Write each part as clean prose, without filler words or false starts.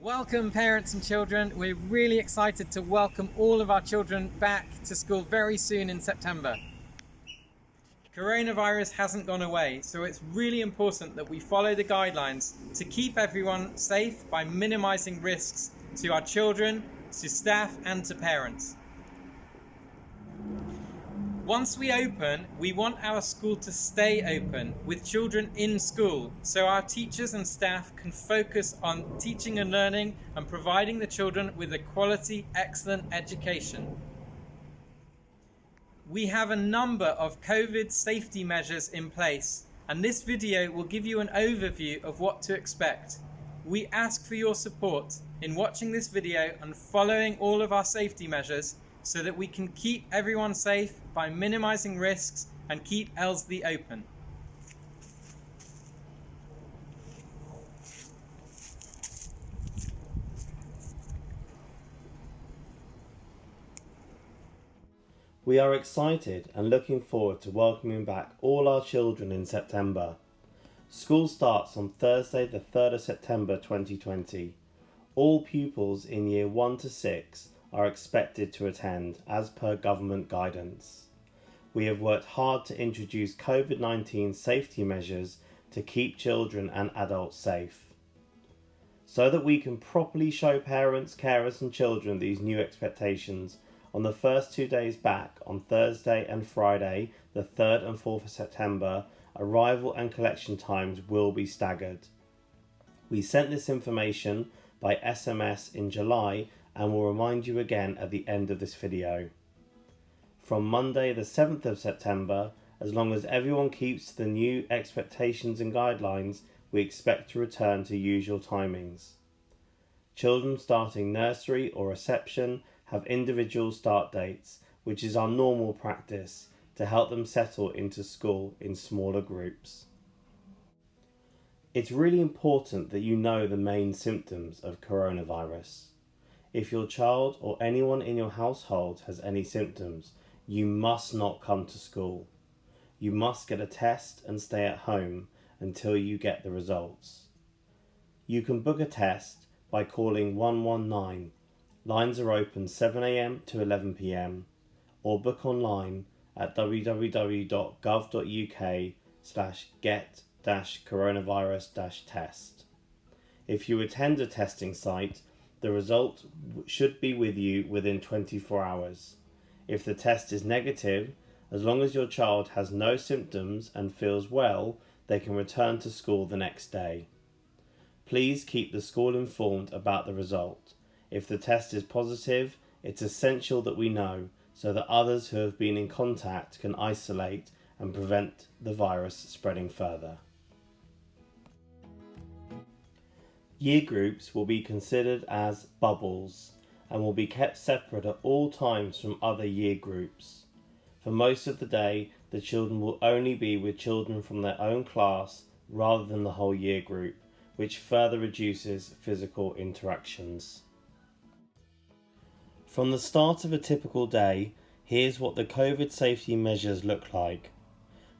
Welcome parents and children. We're really excited to welcome all of our children back to school very soon in September. Coronavirus hasn't gone away, so it's really important that we follow the guidelines to keep everyone safe by minimizing risks to our children, to staff and to parents. Once we open, we want our school to stay open with children in school so our teachers and staff can focus on teaching and learning and providing the children with a quality, excellent education. We have a number of COVID safety measures in place, and this video will give you an overview of what to expect. We ask for your support in watching this video and following all of our safety measures so that we can keep everyone safe by minimizing risks and keep Elsley open. We are excited and looking forward to welcoming back all our children in September. School starts on Thursday the 3rd of September 2020. All pupils in Year 1 to 6 are expected to attend as per government guidance. We have worked hard to introduce COVID-19 safety measures to keep children and adults safe. So that we can properly show parents, carers and children these new expectations, on the first 2 days back, on Thursday and Friday, the 3rd and 4th of September, arrival and collection times will be staggered. We sent this information by SMS in July and will remind you again at the end of this video. From Monday the 7th of September, as long as everyone keeps to the new expectations and guidelines, we expect to return to usual timings. Children starting nursery or reception have individual start dates, which is our normal practice, to help them settle into school in smaller groups. It's really important that you know the main symptoms of coronavirus. If your child or anyone in your household has any symptoms, you must not come to school. You must get a test and stay at home until you get the results. You can book a test by calling 119. Lines are open 7 AM to 11 PM, or book online at www.gov.uk/get-coronavirus-test. If you attend a testing site, the result should be with you within 24 hours. If the test is negative, as long as your child has no symptoms and feels well, they can return to school the next day. Please keep the school informed about the result. If the test is positive, it's essential that we know so that others who have been in contact can isolate and prevent the virus spreading further. Year groups will be considered as bubbles and will be kept separate at all times from other year groups. For most of the day, the children will only be with children from their own class rather than the whole year group, which further reduces physical interactions. From the start of a typical day, here's what the COVID safety measures look like.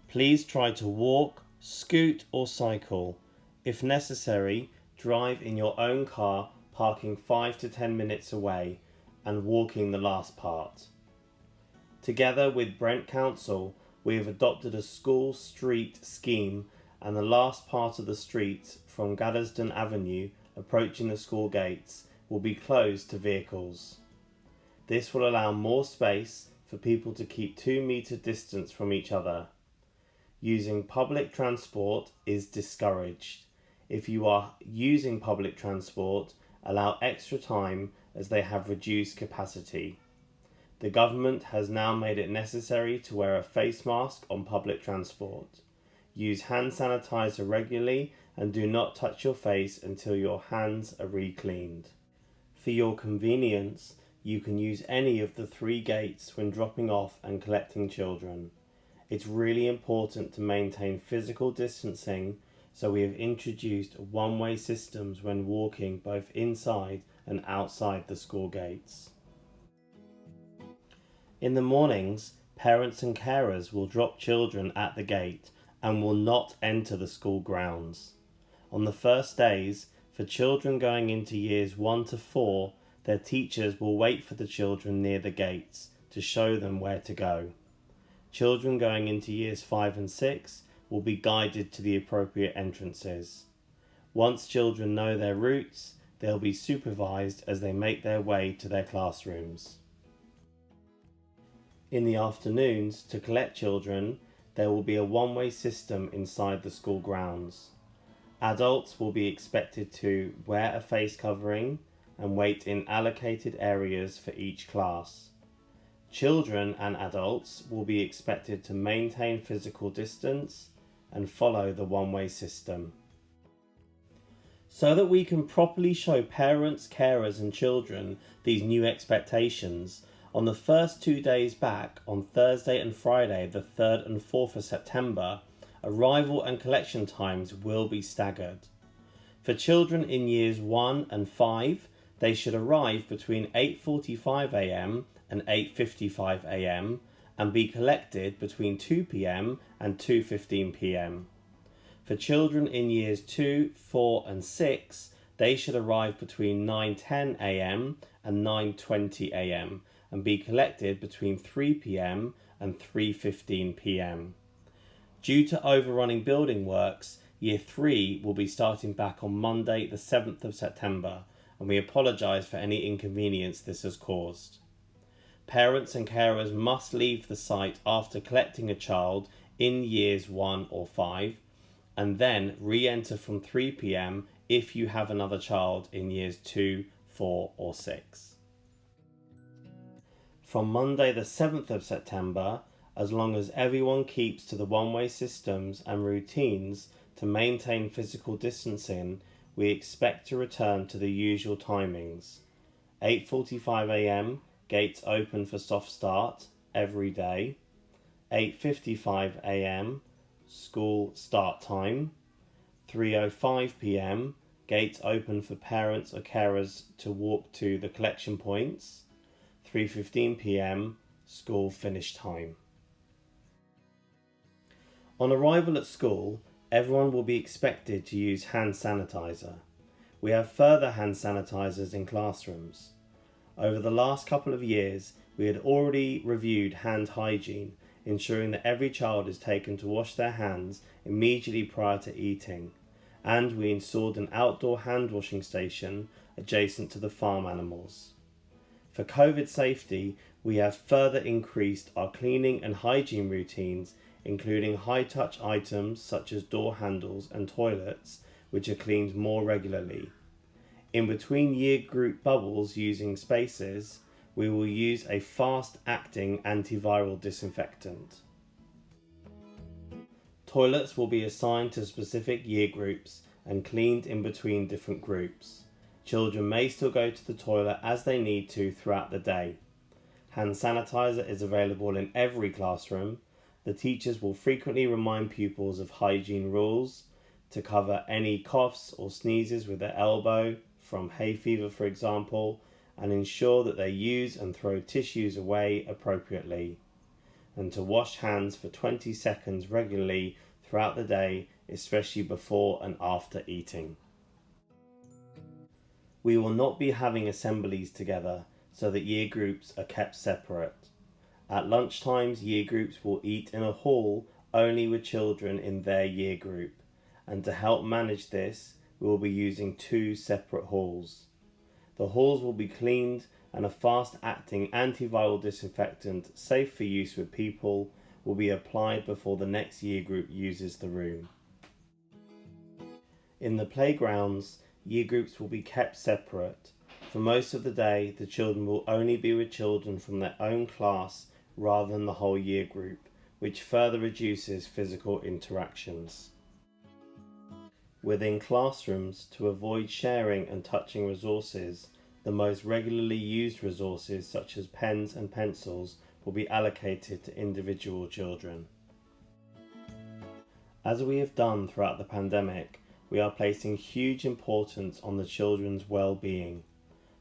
Please try to walk, scoot or cycle. If necessary, drive in your own car, parking 5 to 10 minutes away and walking the last part. Together with Brent Council, we have adopted a school street scheme, and the last part of the street from Gaddesden Avenue approaching the school gates will be closed to vehicles. This will allow more space for people to keep 2 metre distance from each other. Using public transport is discouraged. If you are using public transport, allow extra time as they have reduced capacity. The government has now made it necessary to wear a face mask on public transport. Use hand sanitizer regularly and do not touch your face until your hands are re-cleaned. For your convenience, you can use any of the 3 gates when dropping off and collecting children. It's really important to maintain physical distancing, so we have introduced one-way systems when walking both inside and outside the school gates. In the mornings, parents and carers will drop children at the gate and will not enter the school grounds. On the first days, For children going into years 1 to 4, their teachers will wait for the children near the gates to show them where to go. Children going into years 5 and 6 will be guided to the appropriate entrances. Once children know their routes, they'll be supervised as they make their way to their classrooms. In the afternoons, to collect children, there will be a one-way system inside the school grounds. Adults will be expected to wear a face covering and wait in allocated areas for each class. Children and adults will be expected to maintain physical distance and follow the one-way system. So that we can properly show parents, carers and children these new expectations, on the first 2 days back, on Thursday and Friday, the 3rd and 4th of September, arrival and collection times will be staggered. For children in years 1 and 5, they should arrive between 8:45 a.m. and 8:55 a.m. and be collected between 2 p.m. and 2:15 p.m. For children in years 2, 4 and 6, they should arrive between 9:10 a.m. and 9:20 a.m. and be collected between 3 p.m. and 3:15 p.m. Due to overrunning building works, Year 3 will be starting back on Monday the 7th of September, and we apologise for any inconvenience this has caused. Parents and carers must leave the site after collecting a child in years 1 or 5, and then re-enter from 3 p.m. if you have another child in years 2, 4 or 6. From Monday the 7th of September, as long as everyone keeps to the one-way systems and routines to maintain physical distancing, we expect to return to the usual timings. 8:45 a.m, gates open for soft start every day. 8:55 a.m, school start time. 3:05 p.m, gates open for parents or carers to walk to the collection points. 3:15 p.m, school finish time. On arrival at school, everyone will be expected to use hand sanitizer. We have further hand sanitizers in classrooms. Over the last couple of years, we had already reviewed hand hygiene, ensuring that every child is taken to wash their hands immediately prior to eating, and we installed an outdoor hand washing station adjacent to the farm animals. For COVID safety, we have further increased our cleaning and hygiene routines, including high-touch items such as door handles and toilets, which are cleaned more regularly. In between year group bubbles using spaces, we will use a fast-acting antiviral disinfectant. Toilets will be assigned to specific year groups and cleaned in between different groups. Children may still go to the toilet as they need to throughout the day. Hand sanitizer is available in every classroom. The teachers will frequently remind pupils of hygiene rules, to cover any coughs or sneezes with their elbow, from hay fever for example, and ensure that they use and throw tissues away appropriately, and to wash hands for 20 seconds regularly throughout the day, especially before and after eating. We will not be having assemblies together, so that year groups are kept separate. At lunchtimes, year groups will eat in a hall only with children in their year group, and to help manage this, we will be using 2 separate halls. The halls will be cleaned and a fast-acting antiviral disinfectant, safe for use with people, will be applied before the next year group uses the room. In the playgrounds, year groups will be kept separate. For most of the day, the children will only be with children from their own class rather than the whole year group, which further reduces physical interactions. Within classrooms, to avoid sharing and touching resources, the most regularly used resources such as pens and pencils will be allocated to individual children. As we have done throughout the pandemic, we are placing huge importance on the children's well-being.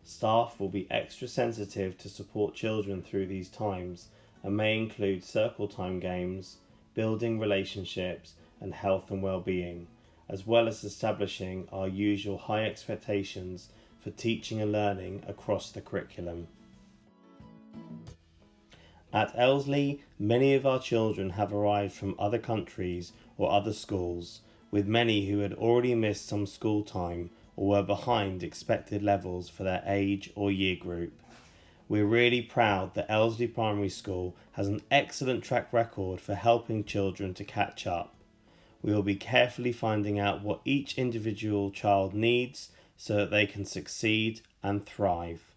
Staff will be extra sensitive to support children through these times and may include circle time games, building relationships and health and well-being, as well as establishing our usual high expectations for teaching and learning across the curriculum. At Elsley, many of our children have arrived from other countries or other schools, with many who had already missed some school time or were behind expected levels for their age or year group. We're really proud that Elsley Primary School has an excellent track record for helping children to catch up. We will be carefully finding out what each individual child needs so that they can succeed and thrive.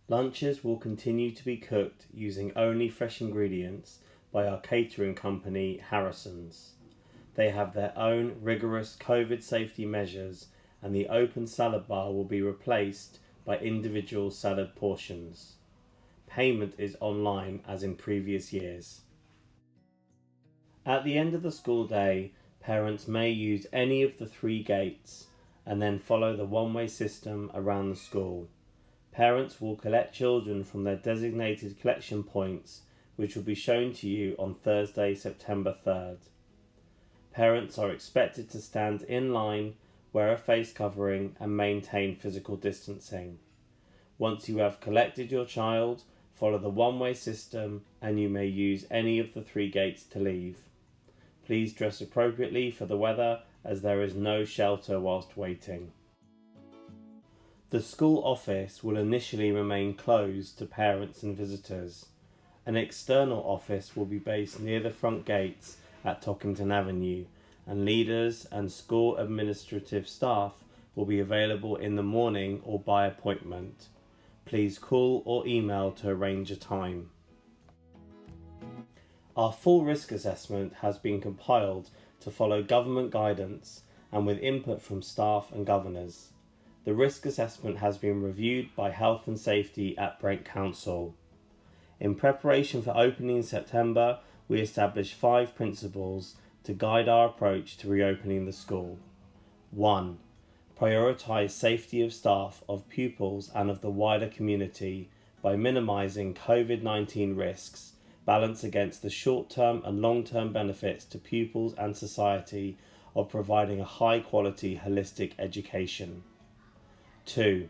Lunches will continue to be cooked using only fresh ingredients by our catering company, Harrison's. They have their own rigorous COVID safety measures, and the open salad bar will be replaced by individual salad portions. Payment is online as in previous years. At the end of the school day, parents may use any of the 3 gates and then follow the one-way system around the school. Parents will collect children from their designated collection points, which will be shown to you on Thursday, September 3rd. Parents are expected to stand in line, wear a face covering and maintain physical distancing. Once you have collected your child, follow the one-way system and you may use any of the 3 gates to leave. Please dress appropriately for the weather, as there is no shelter whilst waiting. The school office will initially remain closed to parents and visitors. An external office will be based near the front gates at Tockington Avenue, and leaders and school administrative staff will be available in the morning or by appointment. Please call or email to arrange a time. Our full risk assessment has been compiled to follow government guidance and with input from staff and governors. The risk assessment has been reviewed by Health and Safety at Brent Council. In preparation for opening in September, we established 5 principles to guide our approach to reopening the school. 1. Prioritise safety of staff, of pupils and of the wider community by minimising COVID-19 risks, balance against the short-term and long-term benefits to pupils and society of providing a high-quality holistic education. 2.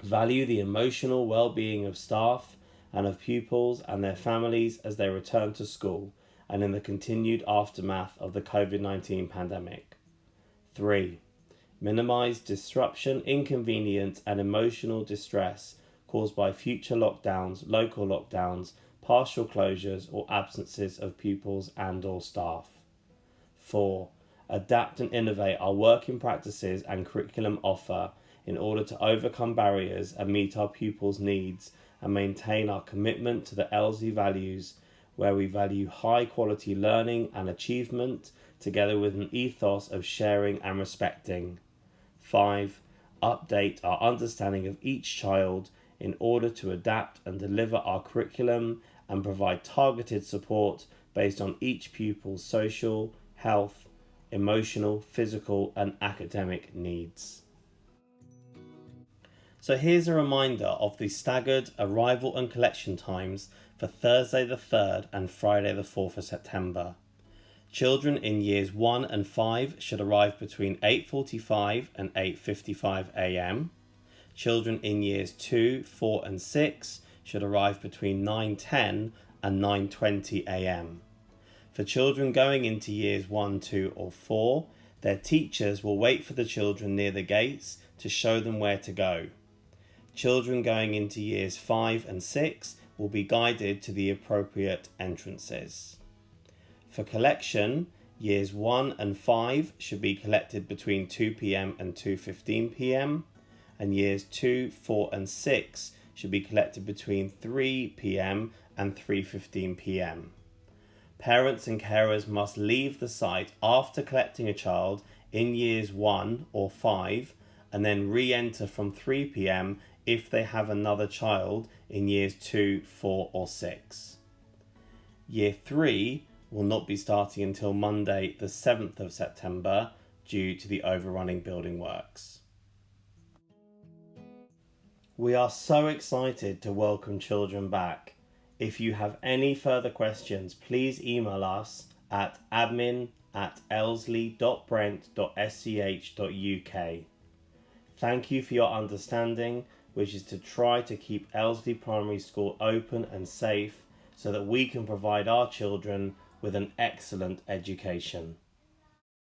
Value the emotional well-being of staff and of pupils and their families as they return to school and in the continued aftermath of the COVID-19 pandemic. 3. Minimise disruption, inconvenience and emotional distress caused by future lockdowns, local lockdowns, partial closures or absences of pupils and or staff. 4. Adapt and innovate our working practices and curriculum offer in order to overcome barriers and meet our pupils' needs and maintain our commitment to the Elsley values, where we value high quality learning and achievement together with an ethos of sharing and respecting. 5. Update our understanding of each child in order to adapt and deliver our curriculum and provide targeted support based on each pupil's social, health, emotional, physical and academic needs. So here's a reminder of the staggered arrival and collection times for Thursday the 3rd and Friday the 4th of September. Children in years 1 and 5 should arrive between 8:45 and 8:55 a.m. Children in years 2, 4 and 6 should arrive between 9:10 and 9:20 a.m. For children going into years 1, 2 or 4, their teachers will wait for the children near the gates to show them where to go. Children going into years 5 and 6 will be guided to the appropriate entrances. For collection, years 1 and 5 should be collected between 2 p.m. and 2:15 p.m. and years 2, 4 and 6 should be collected between 3 p.m. and 3:15 p.m. Parents and carers must leave the site after collecting a child in years 1 or 5 and then re-enter from 3 p.m. if they have another child in years 2, 4 or 6. Year 3 will not be starting until Monday the 7th of September due to the overrunning building works. We are so excited to welcome children back. If you have any further questions, please email us at admin@elsley.org.uk. at elsley.brent.sch.uk. Thank you for your understanding, which is to try to keep Elsley Primary School open and safe so that we can provide our children with an excellent education.